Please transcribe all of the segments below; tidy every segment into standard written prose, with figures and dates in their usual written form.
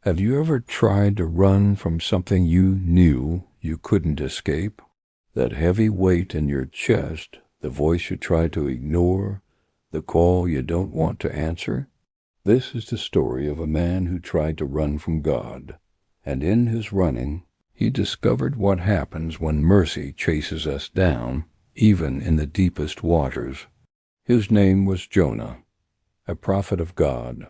Have you ever tried to run from something you knew you couldn't escape? That heavy weight in your chest, the voice you try to ignore, the call you don't want to answer? This is the story of a man who tried to run from God, and in his running, he discovered what happens when mercy chases us down, even in the deepest waters. His name was Jonah, a prophet of God,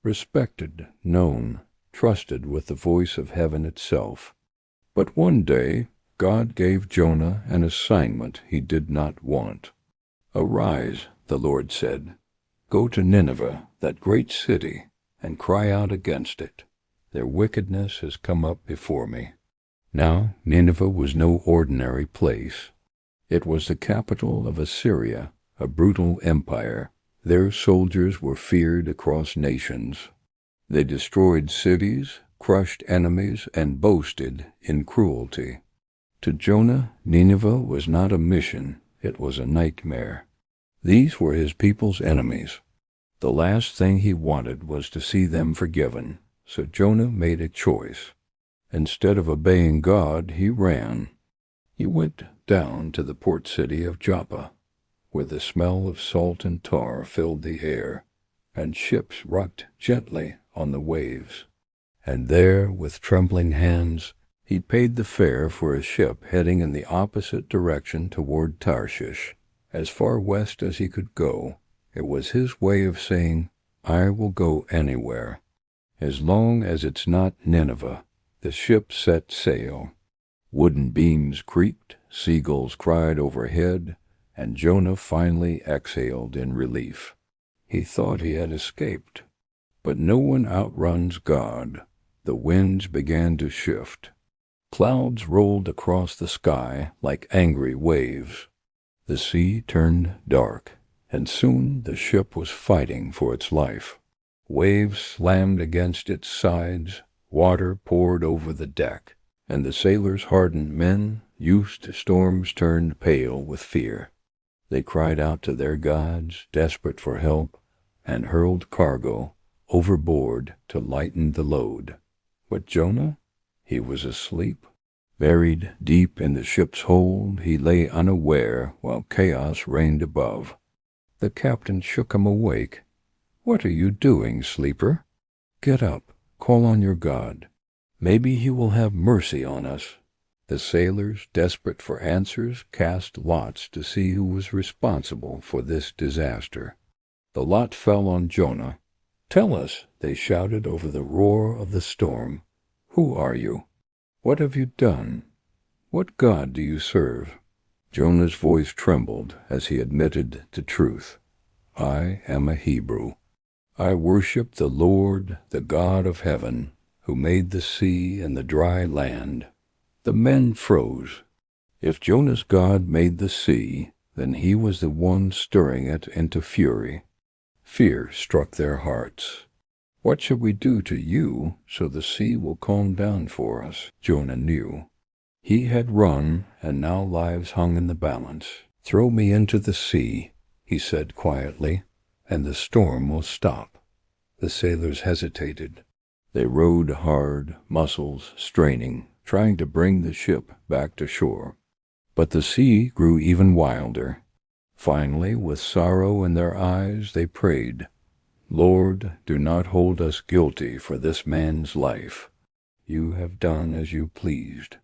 respected, known, trusted with the voice of heaven itself. But one day, God gave Jonah an assignment he did not want. "Arise," the Lord said. "Go to Nineveh, that great city, and cry out against it. Their wickedness has come up before me." Now, Nineveh was no ordinary place. It was the capital of Assyria, a brutal empire. Their soldiers were feared across nations. They destroyed cities, crushed enemies, and boasted in cruelty. To Jonah, Nineveh was not a mission, it was a nightmare. These were his people's enemies. The last thing he wanted was to see them forgiven, so Jonah made a choice. Instead of obeying God, he ran. He went down to the port city of Joppa, where the smell of salt and tar filled the air, and ships rocked gently on the waves. And there, with trembling hands, he paid the fare for a ship heading in the opposite direction toward Tarshish, as far west as he could go. It was his way of saying, "I will go anywhere. As long as it's not Nineveh." The ship set sail. Wooden beams creaked, seagulls cried overhead, and Jonah finally exhaled in relief. He thought he had escaped. But no one outruns God. The winds began to shift. Clouds rolled across the sky like angry waves. The sea turned dark, and soon the ship was fighting for its life. Waves slammed against its sides, water poured over the deck, and the sailors' hardened men, used to storms, turned pale with fear. They cried out to their gods, desperate for help, and hurled cargo overboard to lighten the load. But Jonah? He was asleep. Buried deep in the ship's hold, he lay unaware while chaos reigned above. The captain shook him awake. "What are you doing, sleeper? Get up, call on your God. Maybe he will have mercy on us." The sailors, desperate for answers, cast lots to see who was responsible for this disaster. The lot fell on Jonah. "Tell us," they shouted over the roar of the storm. "Who are you? What have you done? What God do you serve?" Jonah's voice trembled as he admitted the truth. "I am a Hebrew. I worship the Lord, the God of heaven, who made the sea and the dry land." The men froze. If Jonah's God made the sea, then he was the one stirring it into fury. Fear struck their hearts. "What shall we do to you so the sea will calm down for us?" Jonah knew. He had run, and now lives hung in the balance. "Throw me into the sea," he said quietly, "and the storm will stop." The sailors hesitated. They rowed hard, muscles straining, trying to bring the ship back to shore. But the sea grew even wilder. Finally, with sorrow in their eyes, they prayed, "Lord, do not hold us guilty for this man's life. You have done as you pleased."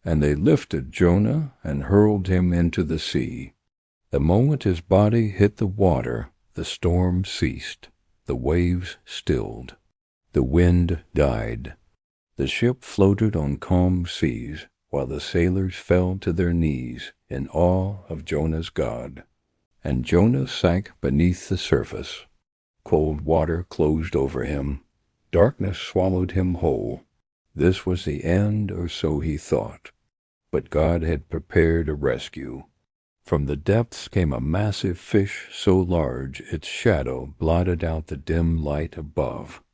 And they lifted Jonah and hurled him into the sea. The moment his body hit the water, the storm ceased. The waves stilled. The wind died. The ship floated on calm seas, while the sailors fell to their knees in awe of Jonah's God. And Jonah sank beneath the surface. Cold water closed over him. Darkness swallowed him whole. This was the end, or so he thought. But God had prepared a rescue. From the depths came a massive fish so large its shadow blotted out the dim light above.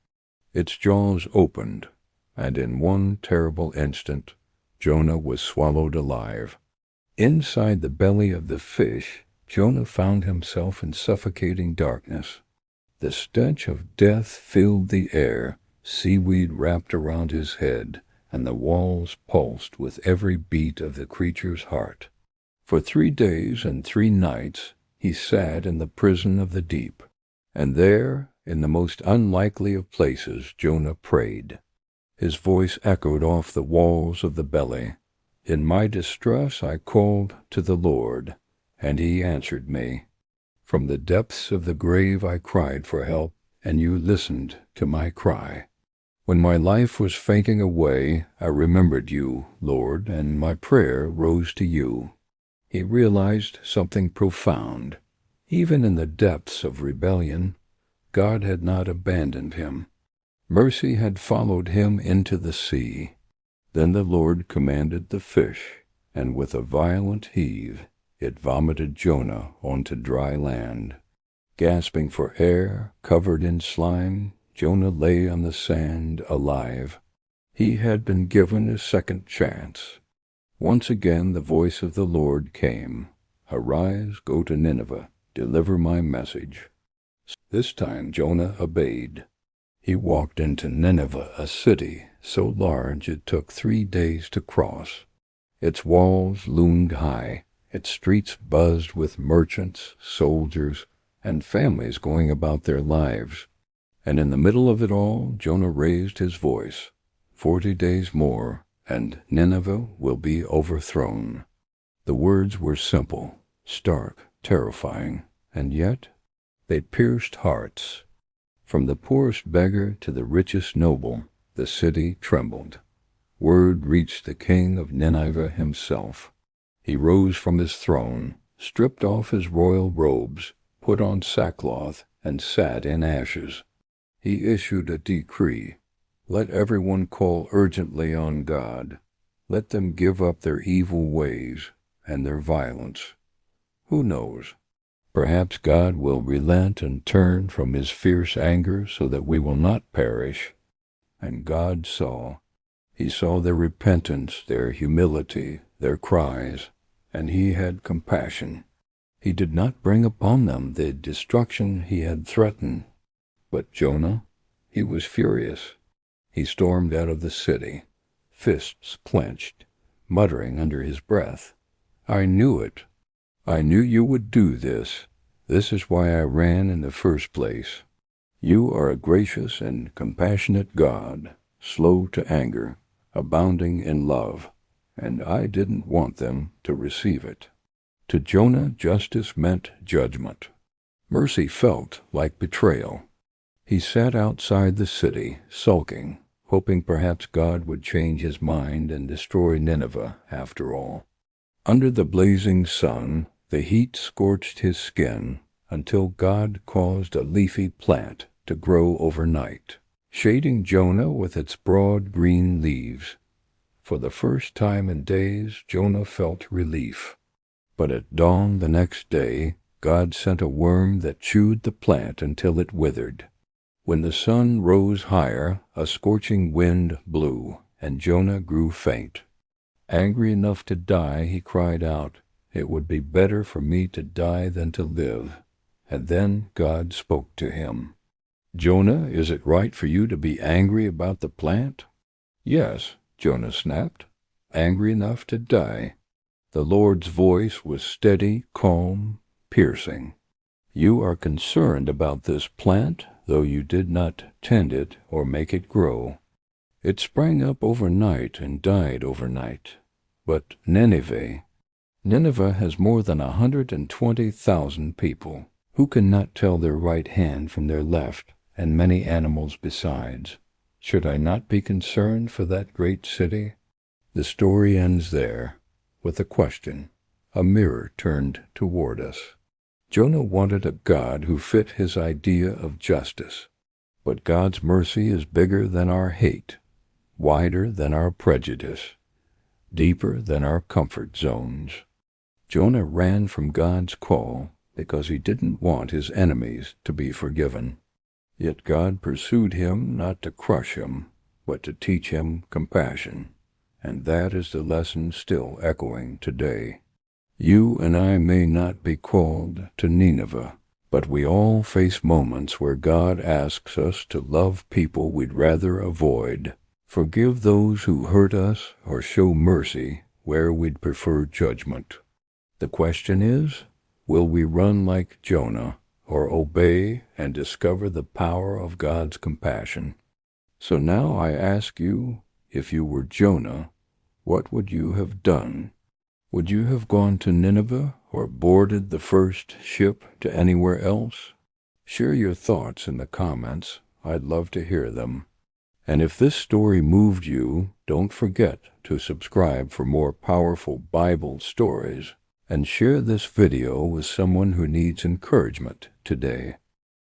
Its jaws opened, and in one terrible instant, Jonah was swallowed alive. Inside the belly of the fish, Jonah found himself in suffocating darkness. The stench of death filled the air, seaweed wrapped around his head, and the walls pulsed with every beat of the creature's heart. For 3 days and 3 nights he sat in the prison of the deep, and there, in the most unlikely of places, Jonah prayed. His voice echoed off the walls of the belly. In my distress I called to the Lord, and he answered me. From the depths of the grave I cried for help, and you listened to my cry. When my life was fainting away, I remembered you, Lord, and my prayer rose to you. He realized something profound. Even in the depths of rebellion, God had not abandoned him. Mercy had followed him into the sea. Then the Lord commanded the fish, and with a violent heave, it vomited Jonah onto dry land. Gasping for air, covered in slime, Jonah lay on the sand alive. He had been given a second chance. Once again the voice of the Lord came. Arise, go to Nineveh, deliver my message. This time Jonah obeyed. He walked into Nineveh, a city so large it took 3 days to cross. Its walls loomed high, its streets buzzed with merchants, soldiers, and families going about their lives. And in the middle of it all, Jonah raised his voice. 40 days more, and Nineveh will be overthrown. The words were simple, stark, terrifying, and yet they pierced hearts. From the poorest beggar to the richest noble, the city trembled. Word reached the king of Nineveh himself. He rose from his throne, stripped off his royal robes, put on sackcloth, and sat in ashes. He issued a decree. Let everyone call urgently on God. Let them give up their evil ways and their violence. Who knows? Perhaps God will relent and turn from his fierce anger so that we will not perish. And God saw. He saw their repentance, their humility, their cries, and he had compassion. He did not bring upon them the destruction he had threatened. But Jonah, he was furious. He stormed out of the city, fists clenched, muttering under his breath, I knew it. I knew you would do this. This is why I ran in the first place. You are a gracious and compassionate God, slow to anger, abounding in love, and I didn't want them to receive it. To Jonah, justice meant judgment. Mercy felt like betrayal. He sat outside the city, sulking, hoping perhaps God would change his mind and destroy Nineveh after all. Under the blazing sun, the heat scorched his skin until God caused a leafy plant to grow overnight, shading Jonah with its broad green leaves. For the first time in days, Jonah felt relief. But at dawn the next day, God sent a worm that chewed the plant until it withered. When the sun rose higher, a scorching wind blew, and Jonah grew faint. Angry enough to die, he cried out, It would be better for me to die than to live. And then God spoke to him. Jonah, is it right for you to be angry about the plant? Yes, Jonah snapped, angry enough to die. The Lord's voice was steady, calm, piercing. You are concerned about this plant, though you did not tend it or make it grow. It sprang up overnight and died overnight. But Nineveh has more than 120,000 people who cannot tell their right hand from their left, and many animals besides. Should I not be concerned for that great city? The story ends there, with a question, a mirror turned toward us. Jonah wanted a God who fit his idea of justice, but God's mercy is bigger than our hate, wider than our prejudice, deeper than our comfort zones. Jonah ran from God's call because he didn't want his enemies to be forgiven. Yet God pursued him not to crush him, but to teach him compassion. And that is the lesson still echoing today. You and I may not be called to Nineveh, But we all face moments where God asks us to love people we'd rather avoid, forgive those who hurt us, or show mercy where we'd prefer judgment. The question is, will we run like Jonah, or obey and discover the power of God's compassion? So now I ask you, if you were Jonah, what would you have done? Would you have gone to Nineveh or boarded the first ship to anywhere else? Share your thoughts in the comments. I'd love to hear them. And if this story moved you, don't forget to subscribe for more powerful Bible stories, and share this video with someone who needs encouragement today.